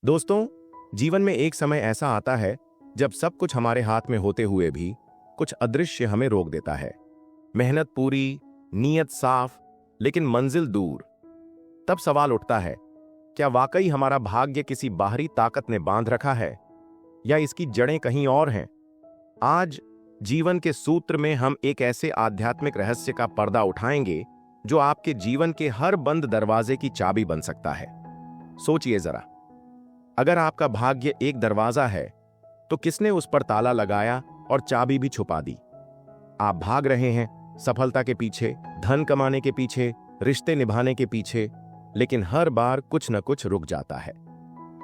दोस्तों, जीवन में एक समय ऐसा आता है जब सब कुछ हमारे हाथ में होते हुए भी कुछ अदृश्य हमें रोक देता है। मेहनत पूरी, नीयत साफ, लेकिन मंजिल दूर। तब सवाल उठता है, क्या वाकई हमारा भाग्य किसी बाहरी ताकत ने बांध रखा है या इसकी जड़ें कहीं और हैं? आज जीवन के सूत्र में हम एक ऐसे आध्यात्मिक रहस्य का पर्दा उठाएंगे जो आपके जीवन के हर बंद दरवाजे की चाबी बन सकता है। सोचिए जरा, अगर आपका भाग्य एक दरवाजा है तो किसने उस पर ताला लगाया और चाबी भी छुपा दी? आप भाग रहे हैं सफलता के पीछे, धन कमाने के पीछे, रिश्ते निभाने के पीछे, लेकिन हर बार कुछ न कुछ रुक जाता है।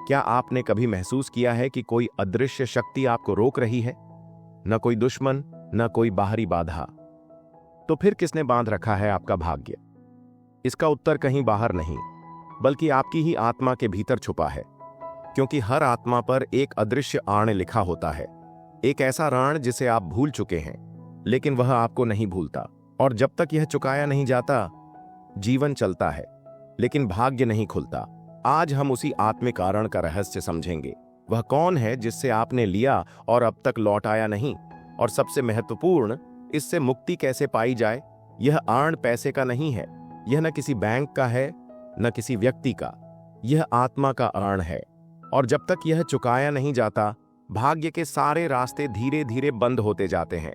क्या आपने कभी महसूस किया है कि कोई अदृश्य शक्ति आपको रोक रही है? न कोई दुश्मन, न कोई बाहरी बाधा। तो फिर किसने बांध रखा है आपका भाग्य? इसका उत्तर कहीं बाहर नहीं, बल्कि आपकी ही आत्मा के भीतर छुपा है। क्योंकि हर आत्मा पर एक अदृश्य आण लिखा होता है, एक ऐसा ऋण जिसे आप भूल चुके हैं, लेकिन वह आपको नहीं भूलता। और जब तक यह चुकाया नहीं जाता, जीवन चलता है, लेकिन भाग्य नहीं खुलता। आज हम उसी आत्मिक आरण का रहस्य समझेंगे। वह कौन है जिससे आपने लिया और अब तक लौट आया नहीं? और सबसे महत्वपूर्ण, इससे मुक्ति कैसे पाई जाए? यह आण पैसे का नहीं है, यह न किसी बैंक का है, न किसी व्यक्ति का। यह आत्मा का आण है, और जब तक यह चुकाया नहीं जाता, भाग्य के सारे रास्ते धीरे धीरे बंद होते जाते हैं।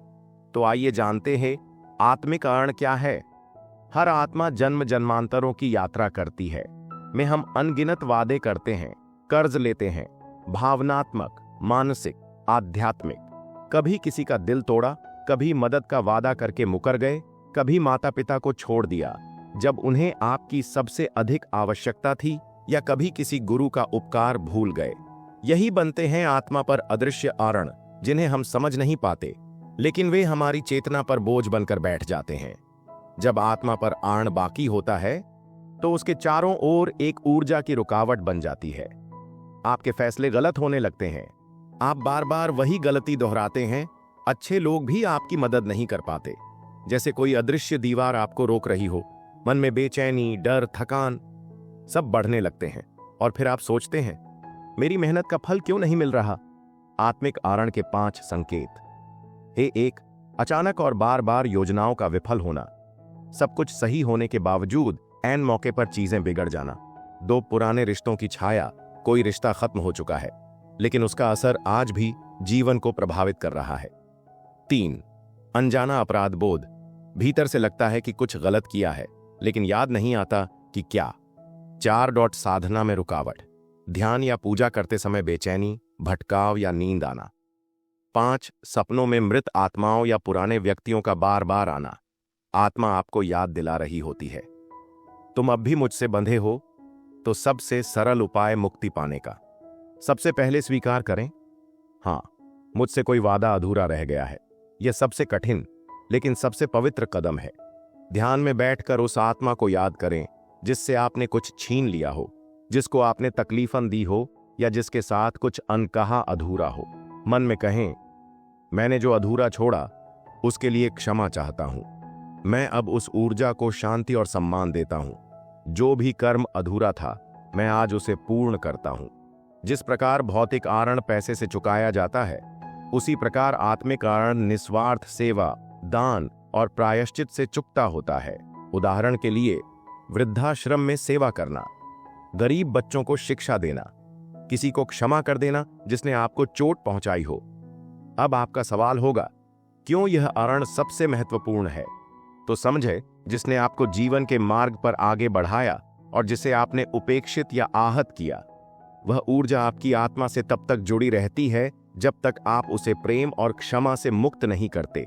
तो आइए जानते हैं आत्मिक आण क्या है। हर आत्मा जन्म जन्मांतरों की यात्रा करती है। में हम अनगिनत वादे करते हैं, कर्ज लेते हैं, भावनात्मक, मानसिक, आध्यात्मिक। कभी किसी का दिल तोड़ा, कभी मदद का वादा करके मुकर गए, कभी माता पिता को छोड़ दिया जब उन्हें आपकी सबसे अधिक आवश्यकता थी, या कभी किसी गुरु का उपकार भूल गए। यही बनते हैं आत्मा पर अदृश्य आरण, जिन्हें हम समझ नहीं पाते, लेकिन वे हमारी चेतना पर बोझ बनकर बैठ जाते हैं। जब आत्मा पर आण बाकी होता है तो उसके चारों ओर एक ऊर्जा की रुकावट बन जाती है। आपके फैसले गलत होने लगते हैं, आप बार बार वही गलती दोहराते हैं। अच्छे लोग भी आपकी मदद नहीं कर पाते, जैसे कोई अदृश्य दीवार आपको रोक रही हो। मन में बेचैनी, डर, थकान सब बढ़ने लगते हैं, और फिर आप सोचते हैं, मेरी मेहनत का फल क्यों नहीं मिल रहा? आत्मिक आरण के 5 संकेत। 1, अचानक और बार बार योजनाओं का विफल होना। सब कुछ सही होने के बावजूद ऐन मौके पर चीजें बिगड़ जाना। 2, पुराने रिश्तों की छाया। कोई रिश्ता खत्म हो चुका है, लेकिन उसका असर आज भी जीवन को प्रभावित कर रहा है। 3, अनजाना अपराध बोध। भीतर से लगता है कि कुछ गलत किया है, लेकिन याद नहीं आता कि क्या। 4, साधना में रुकावट। ध्यान या पूजा करते समय बेचैनी, भटकाव या नींद आना। 5, सपनों में मृत आत्माओं या पुराने व्यक्तियों का बार बार आना। आत्मा आपको याद दिला रही होती है, तुम अब भी मुझसे बंधे हो। तो सबसे सरल उपाय मुक्ति पाने का। सबसे पहले स्वीकार करें, हाँ, मुझसे कोई वादा अधूरा रह गया है। यह सबसे कठिन लेकिन सबसे पवित्र कदम है। ध्यान में बैठकर उस आत्मा को याद करें जिससे आपने कुछ छीन लिया हो, जिसको आपने तकलीफन दी हो, या जिसके साथ कुछ अनकहा अधूरा हो। मन में कहें, मैंने जो अधूरा छोड़ा उसके लिए क्षमा चाहता हूं। मैं अब उस ऊर्जा को शांति और सम्मान देता हूं। जो भी कर्म अधूरा था, मैं आज उसे पूर्ण करता हूं। जिस प्रकार भौतिक आरण पैसे से चुकाया जाता है, उसी प्रकार आत्मिक आरण निस्वार्थ सेवा, दान और प्रायश्चित से चुकता होता है। उदाहरण के लिए, वृद्धाश्रम में सेवा करना, गरीब बच्चों को शिक्षा देना, किसी को क्षमा कर देना जिसने आपको चोट पहुंचाई हो। अब आपका सवाल होगा, क्यों यह आरण सबसे महत्वपूर्ण है? तो समझे, जिसने आपको जीवन के मार्ग पर आगे बढ़ाया और जिसे आपने उपेक्षित या आहत किया, वह ऊर्जा आपकी आत्मा से तब तक जुड़ी रहती है जब तक आप उसे प्रेम और क्षमा से मुक्त नहीं करते।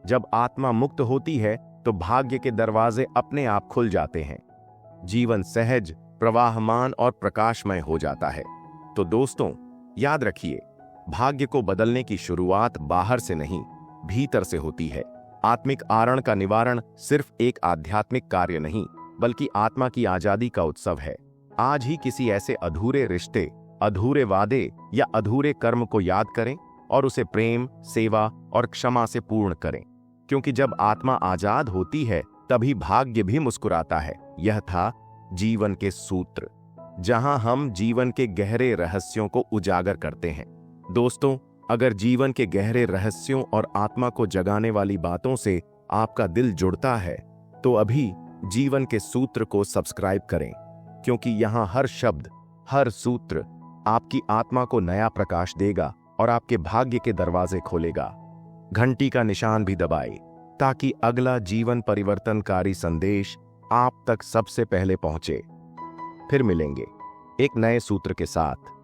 जब आत्मा मुक्त होती है तो भाग्य के दरवाजे अपने आप खुल जाते हैं। जीवन सहज, प्रवाहमान और प्रकाशमय हो जाता है। तो दोस्तों, याद रखिए, भाग्य को बदलने की शुरुआत बाहर से नहीं, भीतर से होती है। आत्मिक आरण का निवारण सिर्फ एक आध्यात्मिक कार्य नहीं, बल्कि आत्मा की आजादी का उत्सव है। आज ही किसी ऐसे अधूरे रिश्ते, अधूरे वादे या अधूरे कर्म को याद करें और उसे प्रेम, सेवा और क्षमा से पूर्ण करें। क्योंकि जब आत्मा आजाद होती है, तभी भाग्य भी मुस्कुराता है। यह था जीवन के सूत्र। जहां हम जीवन के गहरे रहस्यों को उजागर करते हैं। दोस्तों, अगर जीवन के गहरे रहस्यों और आत्मा को जगाने वाली बातों से आपका दिल जुड़ता है, तो अभी जीवन के सूत्र को सब्सक्राइब करें, क्योंकि यहां हर शब्द, हर सूत्र आपकी आत्मा को नया प्रकाश देगा और आपके भाग्य के दरवाजे खोलेगा। घंटी का निशान भी दबाएं, ताकि अगला जीवन परिवर्तनकारी संदेश आप तक सबसे पहले पहुंचे। फिर मिलेंगे एक नए सूत्र के साथ।